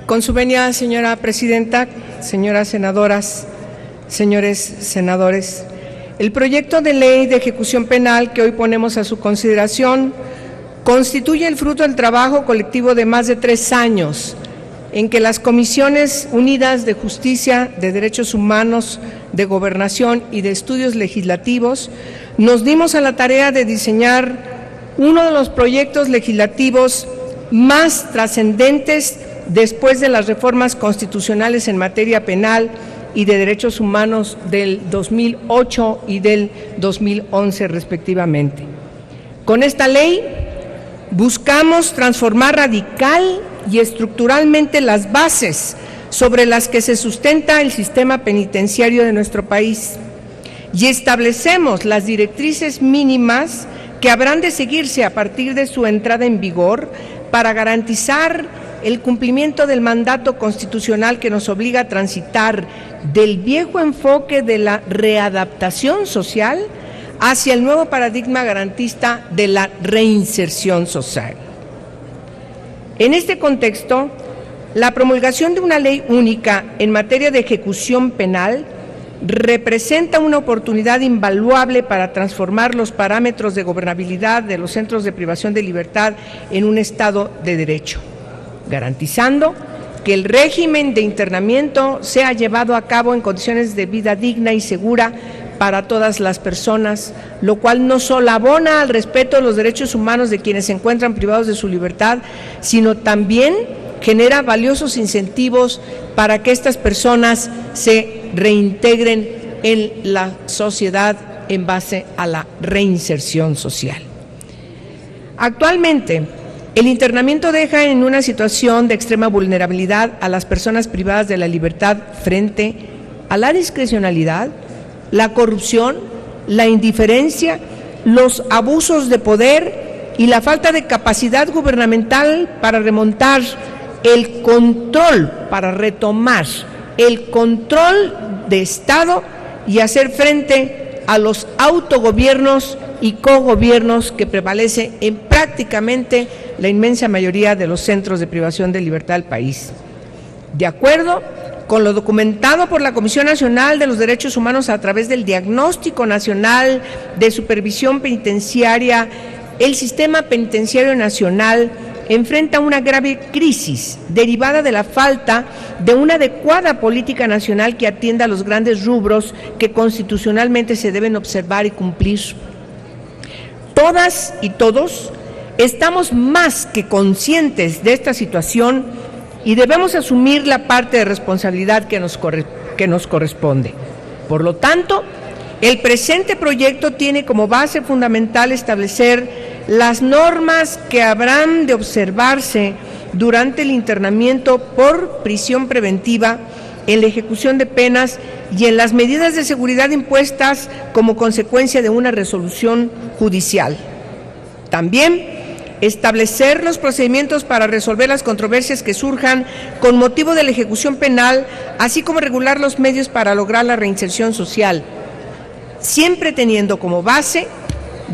Con su venia, señora presidenta, señoras senadoras, señores senadores, el proyecto de ley de ejecución penal que hoy ponemos a su consideración constituye el fruto del trabajo colectivo de más de 3 años en que las Comisiones Unidas de Justicia, de Derechos Humanos, de Gobernación y de Estudios Legislativos nos dimos a la tarea de diseñar uno de los proyectos legislativos más trascendentes después de las reformas constitucionales en materia penal y de derechos humanos del 2008 y del 2011 respectivamente. Con esta ley buscamos transformar radical y estructuralmente las bases sobre las que se sustenta el sistema penitenciario de nuestro país y establecemos las directrices mínimas que habrán de seguirse a partir de su entrada en vigor para garantizar el cumplimiento del mandato constitucional que nos obliga a transitar del viejo enfoque de la readaptación social hacia el nuevo paradigma garantista de la reinserción social. En este contexto, la promulgación de una ley única en materia de ejecución penal representa una oportunidad invaluable para transformar los parámetros de gobernabilidad de los centros de privación de libertad en un Estado de Derecho, garantizando que el régimen de internamiento sea llevado a cabo en condiciones de vida digna y segura para todas las personas, lo cual no solo abona al respeto de los derechos humanos de quienes se encuentran privados de su libertad, sino también genera valiosos incentivos para que estas personas se reintegren en la sociedad en base a la reinserción social. Actualmente, el internamiento deja en una situación de extrema vulnerabilidad a las personas privadas de la libertad frente a la discrecionalidad, la corrupción, la indiferencia, los abusos de poder y la falta de capacidad gubernamental para remontar el control, para retomar el control de Estado y hacer frente a los autogobiernos y cogobiernos que prevalecen en prácticamente la inmensa mayoría de los centros de privación de libertad del país. De acuerdo con lo documentado por la Comisión Nacional de los Derechos Humanos a través del Diagnóstico Nacional de Supervisión Penitenciaria, el sistema penitenciario nacional enfrenta una grave crisis derivada de la falta de una adecuada política nacional que atienda a los grandes rubros que constitucionalmente se deben observar y cumplir. Todas y todos estamos más que conscientes de esta situación y debemos asumir la parte de responsabilidad que nos corresponde. Por lo tanto, el presente proyecto tiene como base fundamental establecer las normas que habrán de observarse durante el internamiento por prisión preventiva, en la ejecución de penas y en las medidas de seguridad impuestas como consecuencia de una resolución judicial. También establecer los procedimientos para resolver las controversias que surjan con motivo de la ejecución penal, así como regular los medios para lograr la reinserción social, siempre teniendo como base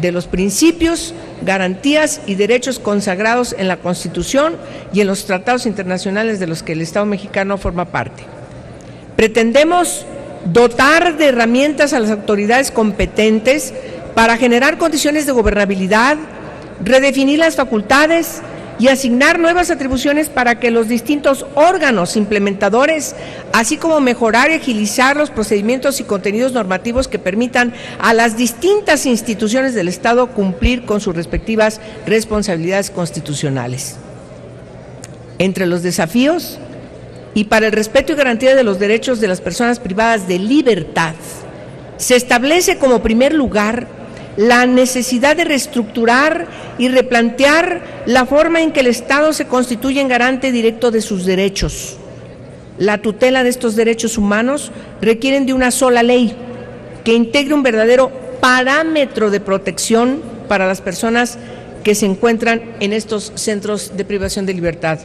de los principios, garantías y derechos consagrados en la Constitución y en los tratados internacionales de los que el Estado mexicano forma parte. Pretendemos dotar de herramientas a las autoridades competentes para generar condiciones de gobernabilidad, redefinir las facultades y asignar nuevas atribuciones para que los distintos órganos implementadores, así como mejorar y agilizar los procedimientos y contenidos normativos que permitan a las distintas instituciones del Estado cumplir con sus respectivas responsabilidades constitucionales. Entre los desafíos y para el respeto y garantía de los derechos de las personas privadas de libertad, se establece como primer lugar la necesidad de reestructurar y replantear la forma en que el Estado se constituye en garante directo de sus derechos. La tutela de estos derechos humanos requieren de una sola ley que integre un verdadero parámetro de protección para las personas que se encuentran en estos centros de privación de libertad.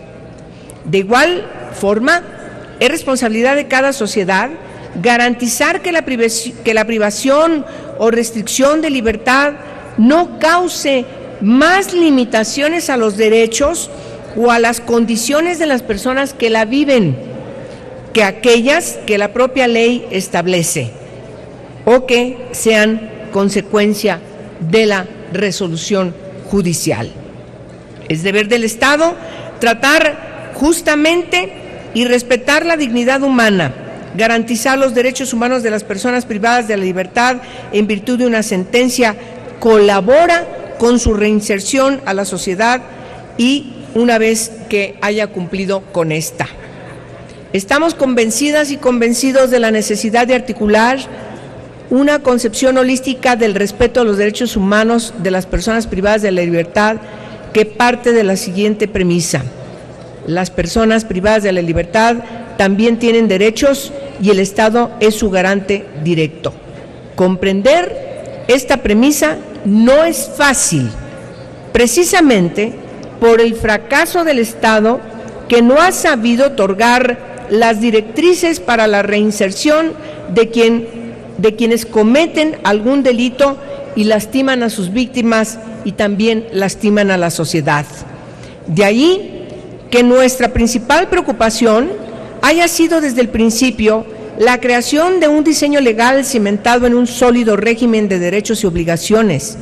De igual forma, es responsabilidad de cada sociedad garantizar que la privación o restricción de libertad no cause más limitaciones a los derechos o a las condiciones de las personas que la viven que aquellas que la propia ley establece o que sean consecuencia de la resolución judicial. Es deber del Estado tratar justamente y respetar la dignidad humana, garantizar los derechos humanos de las personas privadas de la libertad en virtud de una sentencia, colabora con su reinserción a la sociedad y una vez que haya cumplido con esta. Estamos convencidas y convencidos de la necesidad de articular una concepción holística del respeto a los derechos humanos de las personas privadas de la libertad que parte de la siguiente premisa: las personas privadas de la libertad también tienen derechos y el Estado es su garante directo. Comprender esta premisa no es fácil, precisamente por el fracaso del Estado que no ha sabido otorgar las directrices para la reinserción de quienes cometen algún delito y lastiman a sus víctimas y también lastiman a la sociedad. De ahí que nuestra principal preocupación haya sido desde el principio la creación de un diseño legal cimentado en un sólido régimen de derechos y obligaciones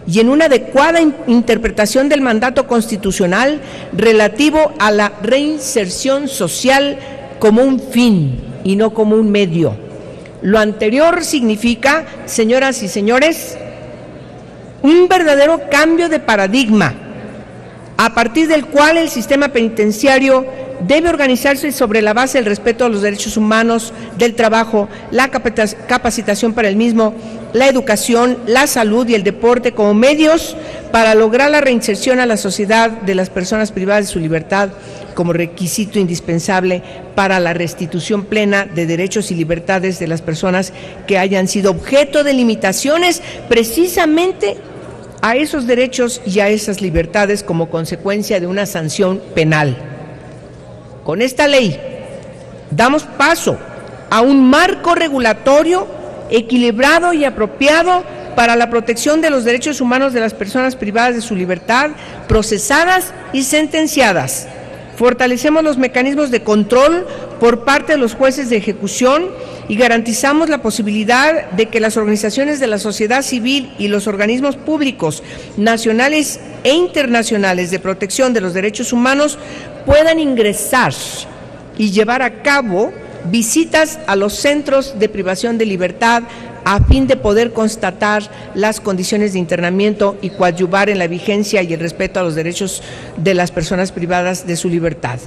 y en una adecuada interpretación del mandato constitucional relativo a la reinserción social como un fin y no como un medio. Lo anterior significa, señoras y señores, un verdadero cambio de paradigma, a partir del cual el sistema penitenciario debe organizarse sobre la base del respeto a los derechos humanos, del trabajo, la capacitación para el mismo, la educación, la salud y el deporte como medios para lograr la reinserción a la sociedad de las personas privadas de su libertad como requisito indispensable para la restitución plena de derechos y libertades de las personas que hayan sido objeto de limitaciones precisamente a esos derechos y a esas libertades como consecuencia de una sanción penal. Con esta ley damos paso a un marco regulatorio equilibrado y apropiado para la protección de los derechos humanos de las personas privadas de su libertad, procesadas y sentenciadas. Fortalecemos los mecanismos de control por parte de los jueces de ejecución y garantizamos la posibilidad de que las organizaciones de la sociedad civil y los organismos públicos nacionales e internacionales de protección de los derechos humanos puedan ingresar y llevar a cabo visitas a los centros de privación de libertad a fin de poder constatar las condiciones de internamiento y coadyuvar en la vigencia y el respeto a los derechos de las personas privadas de su libertad.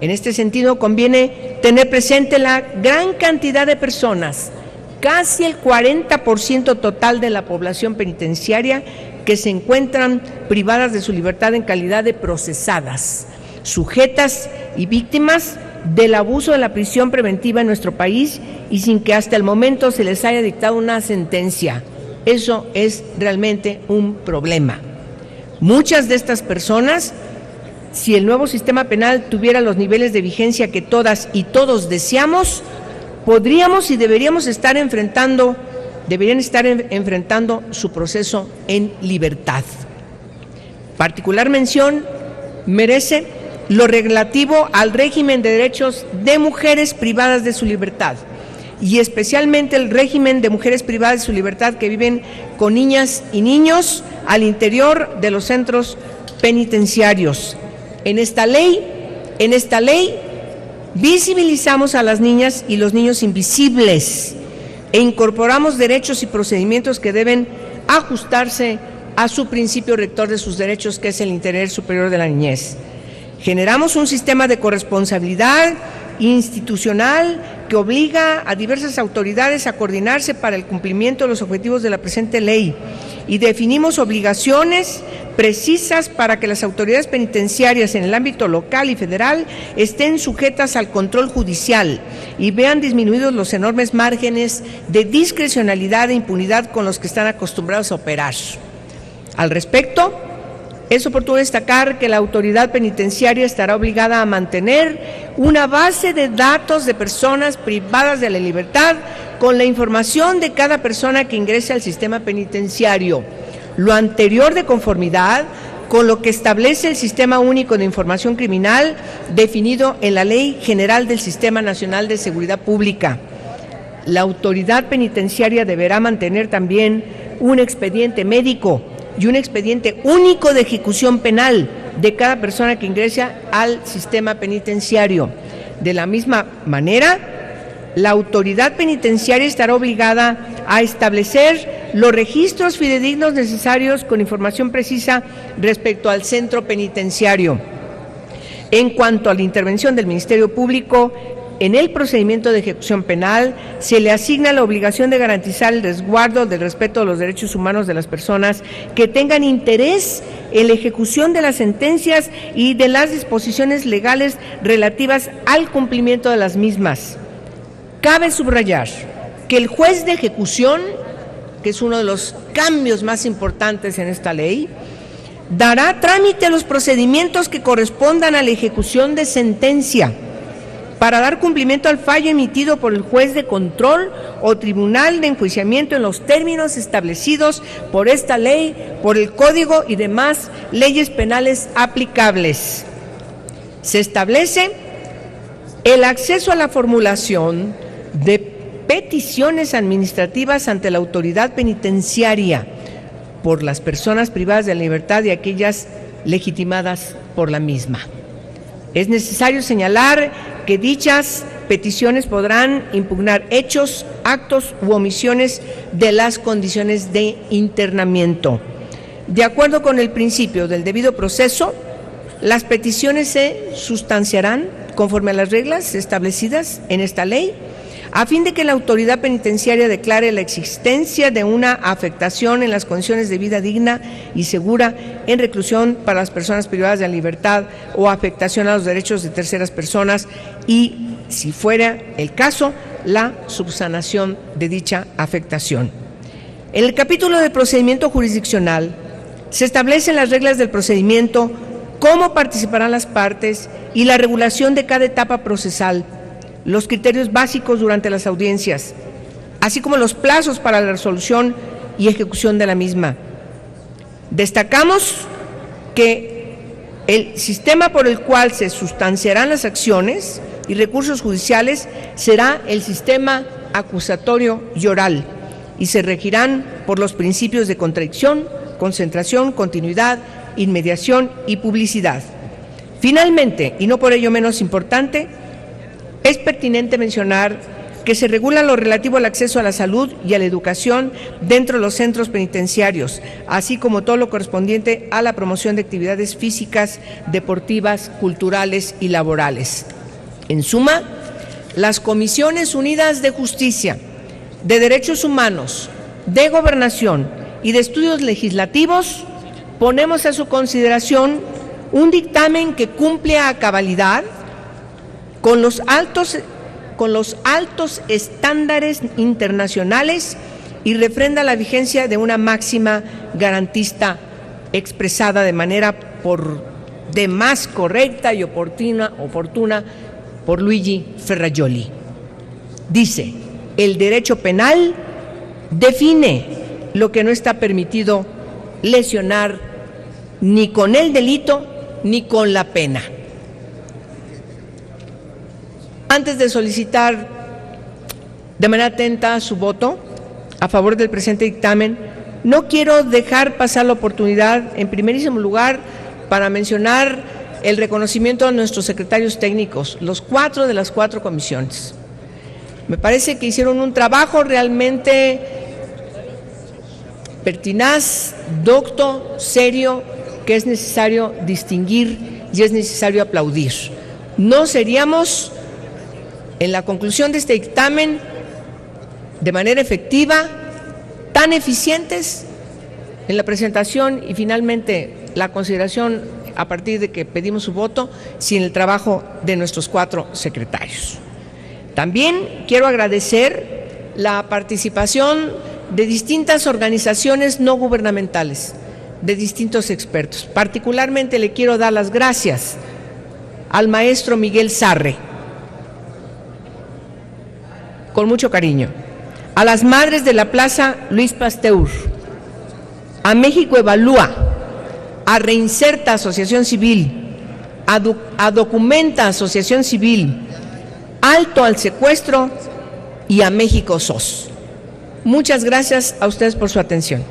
En este sentido, conviene tener presente la gran cantidad de personas, casi el 40% total de la población penitenciaria, que se encuentran privadas de su libertad en calidad de procesadas, sujetas y víctimas del abuso de la prisión preventiva en nuestro país y sin que hasta el momento se les haya dictado una sentencia. Eso es realmente un problema. Muchas de estas personas, si el nuevo sistema penal tuviera los niveles de vigencia que todas y todos deseamos, podríamos y deberían estar enfrentando su proceso en libertad. Particular mención merece lo relativo al régimen de derechos de mujeres privadas de su libertad y especialmente el régimen de mujeres privadas de su libertad que viven con niñas y niños al interior de los centros penitenciarios. En esta ley visibilizamos a las niñas y los niños invisibles e incorporamos derechos y procedimientos que deben ajustarse a su principio rector de sus derechos, que es el interés superior de la niñez. Generamos un sistema de corresponsabilidad institucional que obliga a diversas autoridades a coordinarse para el cumplimiento de los objetivos de la presente ley y definimos obligaciones precisas para que las autoridades penitenciarias en el ámbito local y federal estén sujetas al control judicial y vean disminuidos los enormes márgenes de discrecionalidad e impunidad con los que están acostumbrados a operar. Al respecto, es oportuno destacar que la autoridad penitenciaria estará obligada a mantener una base de datos de personas privadas de la libertad con la información de cada persona que ingrese al sistema penitenciario. Lo anterior de conformidad con lo que establece el Sistema Único de Información Criminal definido en la Ley General del Sistema Nacional de Seguridad Pública. La autoridad penitenciaria deberá mantener también un expediente médico y un expediente único de ejecución penal de cada persona que ingresa al sistema penitenciario. De la misma manera, la autoridad penitenciaria estará obligada a establecer los registros fidedignos necesarios con información precisa respecto al centro penitenciario. En cuanto a la intervención del Ministerio Público, en el procedimiento de ejecución penal se le asigna la obligación de garantizar el resguardo del respeto de los derechos humanos de las personas que tengan interés en la ejecución de las sentencias y de las disposiciones legales relativas al cumplimiento de las mismas. Cabe subrayar que el juez de ejecución, que es uno de los cambios más importantes en esta ley, dará trámite a los procedimientos que correspondan a la ejecución de sentencia para dar cumplimiento al fallo emitido por el juez de control o tribunal de enjuiciamiento en los términos establecidos por esta ley, por el Código y demás leyes penales aplicables. Se establece el acceso a la formulación de peticiones administrativas ante la autoridad penitenciaria por las personas privadas de la libertad y aquellas legitimadas por la misma. Es necesario señalar que dichas peticiones podrán impugnar hechos, actos u omisiones de las condiciones de internamiento. De acuerdo con el principio del debido proceso, las peticiones se sustanciarán conforme a las reglas establecidas en esta ley, a fin de que la autoridad penitenciaria declare la existencia de una afectación en las condiciones de vida digna y segura en reclusión para las personas privadas de la libertad o afectación a los derechos de terceras personas y, si fuera el caso, la subsanación de dicha afectación. En el capítulo de procedimiento jurisdiccional se establecen las reglas del procedimiento, cómo participarán las partes y la regulación de cada etapa procesal, los criterios básicos durante las audiencias, así como los plazos para la resolución y ejecución de la misma. Destacamos que el sistema por el cual se sustanciarán las acciones y recursos judiciales será el sistema acusatorio y oral y se regirán por los principios de contradicción, concentración, continuidad, inmediación y publicidad. Finalmente, y no por ello menos importante, es pertinente mencionar que se regula lo relativo al acceso a la salud y a la educación dentro de los centros penitenciarios, así como todo lo correspondiente a la promoción de actividades físicas, deportivas, culturales y laborales. En suma, las Comisiones Unidas de Justicia, de Derechos Humanos, de Gobernación y de Estudios Legislativos ponemos a su consideración un dictamen que cumple a cabalidad con los altos estándares internacionales y refrenda la vigencia de una máxima garantista expresada de manera por demás correcta y oportuna por Luigi Ferrajoli. Dice, el derecho penal define lo que no está permitido lesionar ni con el delito ni con la pena. Antes de solicitar de manera atenta su voto a favor del presente dictamen, no quiero dejar pasar la oportunidad, en primerísimo lugar, para mencionar el reconocimiento a nuestros secretarios técnicos, los 4 de las 4 comisiones. Me parece que hicieron un trabajo realmente pertinaz, docto, serio, que es necesario distinguir y es necesario aplaudir. No seríamos, en la conclusión de este dictamen, de manera efectiva, tan eficientes en la presentación y finalmente la consideración a partir de que pedimos su voto, sin el trabajo de nuestros 4 secretarios. También quiero agradecer la participación de distintas organizaciones no gubernamentales, de distintos expertos. Particularmente le quiero dar las gracias al maestro Miguel Sarre, con mucho cariño, a las madres de la Plaza Luis Pasteur, a México Evalúa, a Reinserta Asociación Civil, a Documenta Asociación Civil, Alto al Secuestro y a México SOS. Muchas gracias a ustedes por su atención.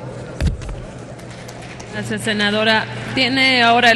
Gracias, senadora. Tiene ahora